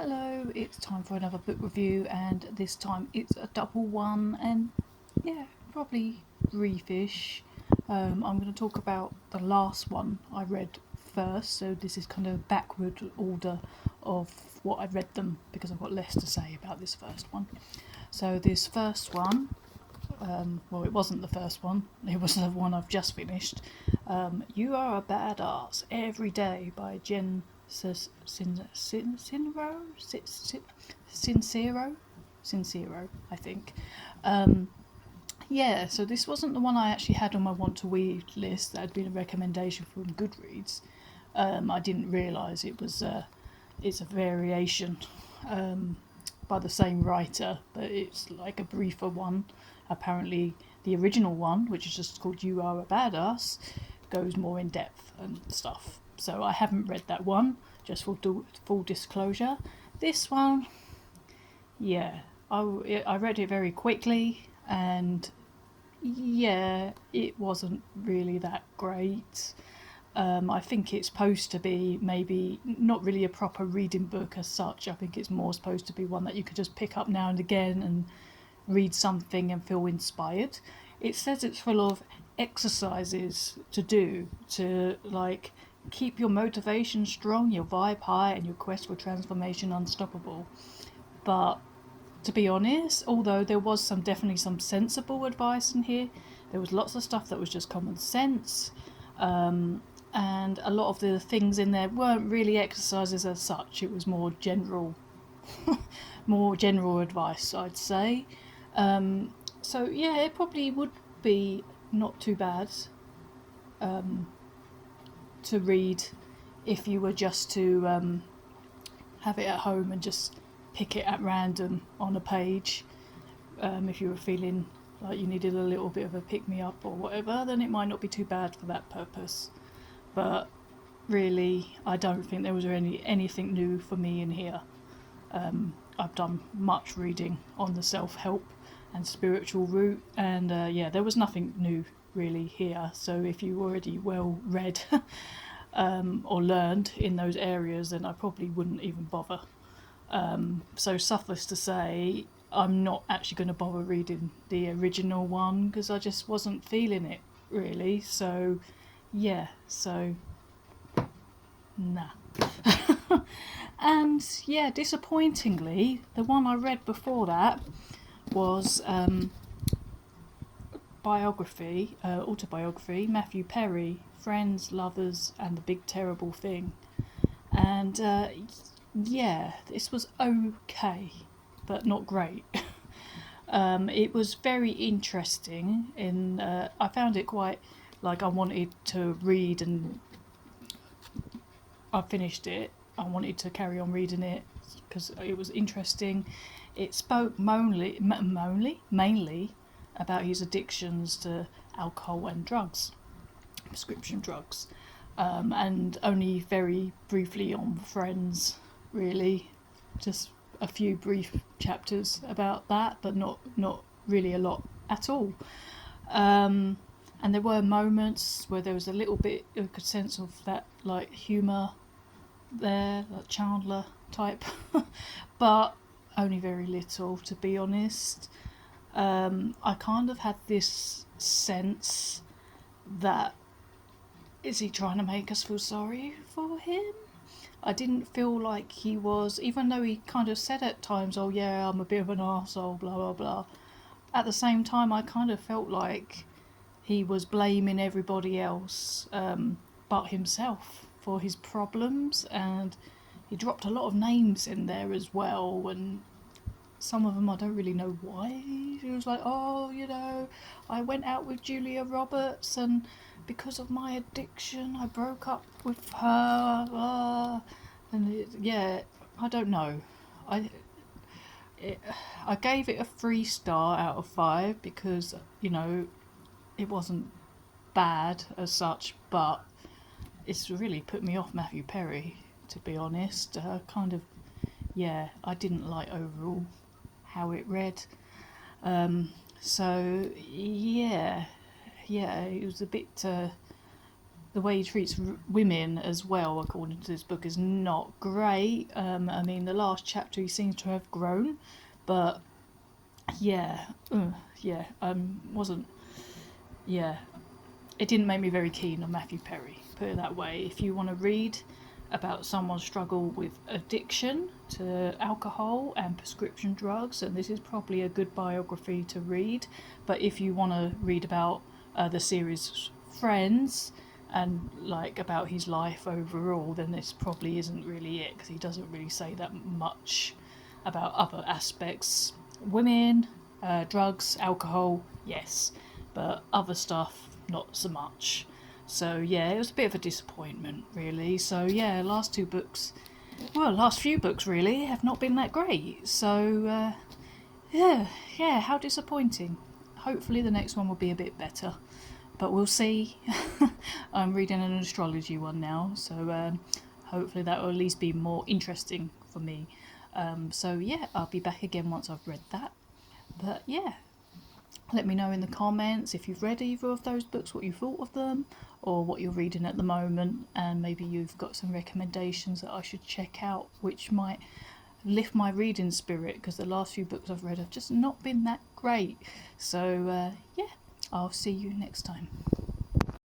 Hello, it's time for another book review, and this time it's a double one, and yeah, probably briefish. I'm going to talk about the last one I read first, so this is kind of backward order of what I read them because I've got less to say about this first one. So, this first one, well, it wasn't the first one, it was the one I've just finished. You Are a Badass Every Day by Jen Sincero, I think. Yeah, so this wasn't the one I actually had on my want to read list that had been a recommendation from Goodreads. I didn't realise it's a variation by the same writer, but it's like a briefer one. Apparently, the original one, which is just called You Are a Badass, goes more in depth and stuff. So I haven't read that one, just for full disclosure. This one, yeah, I read it very quickly, and yeah, it wasn't really that great. I think it's supposed to be maybe not really a proper reading book as such. I think it's more supposed to be one that you could just pick up now and again and read something and feel inspired. It says it's full of exercises to do to like keep your motivation strong, your vibe high, and your quest for transformation unstoppable. But to be honest, although there was definitely some sensible advice in here, there was lots of stuff that was just common sense. And a lot of the things in there weren't really exercises as such. It was more general advice, I'd say. So yeah, it probably would be not too bad to read if you were just to have it at home and just pick it at random on a page. If you were feeling like you needed a little bit of a pick me up or whatever, then it might not be too bad for that purpose. But really, I don't think there was anything new for me in here. I've done much reading on the self-help and spiritual route, and yeah, there was nothing new really here. So if you already well read or learned in those areas, then I probably wouldn't even bother. So suffice to say, I'm not actually going to bother reading the original one because I just wasn't feeling it really. So yeah, so nah. And yeah, disappointingly, the one I read before that was autobiography, Matthew Perry, Friends, Lovers, and the Big Terrible Thing. And yeah, this was okay, but not great. It was very interesting. I found it quite like I wanted to read, and I finished it. I wanted to carry on reading it because it was interesting. It spoke mainly about his addictions to alcohol and drugs, prescription drugs, and only very briefly on Friends, really. Just a few brief chapters about that, but not really a lot at all. And there were moments where there was a little bit of a sense of that like humour there, like Chandler type, but only very little, to be honest. I kind of had this sense that is he trying to make us feel sorry for him? I didn't feel like he was, even though he kind of said at times, oh yeah, I'm a bit of an arsehole, blah blah blah. At the same time, I kind of felt like he was blaming everybody else but himself for his problems, and he dropped a lot of names in there as well, and some of them I don't really know why. He was like, oh, I went out with Julia Roberts, and because of my addiction I broke up with her, yeah, I don't know. I it, I gave it a 3 star out of 5 because it wasn't bad as such, but it's really put me off Matthew Perry, to be honest. Kind of, yeah, I didn't like overall how it read. So yeah, it was a bit the way he treats women as well, according to this book, is not great. I mean, the last chapter he seems to have grown, but yeah, yeah, wasn't, yeah, it didn't make me very keen on Matthew Perry, put it that way. If you want to read about someone's struggle with addiction to alcohol and prescription drugs, and this is probably a good biography to read. But if you want to read about the series Friends and like about his life overall, then this probably isn't really it, because he doesn't really say that much about other aspects. Women, drugs, alcohol, yes, but other stuff, not so much. So yeah, it was a bit of a disappointment, really. So yeah, last few books really have not been that great. So yeah, how disappointing. Hopefully the next one will be a bit better, but we'll see. I'm reading an astrology one now, so hopefully that will at least be more interesting for me. So yeah, I'll be back again once I've read that. But yeah, let me know in the comments if you've read either of those books, what you thought of them, or what you're reading at the moment, and maybe you've got some recommendations that I should check out, which might lift my reading spirit, because the last few books I've read have just not been that great. So yeah, I'll see you next time.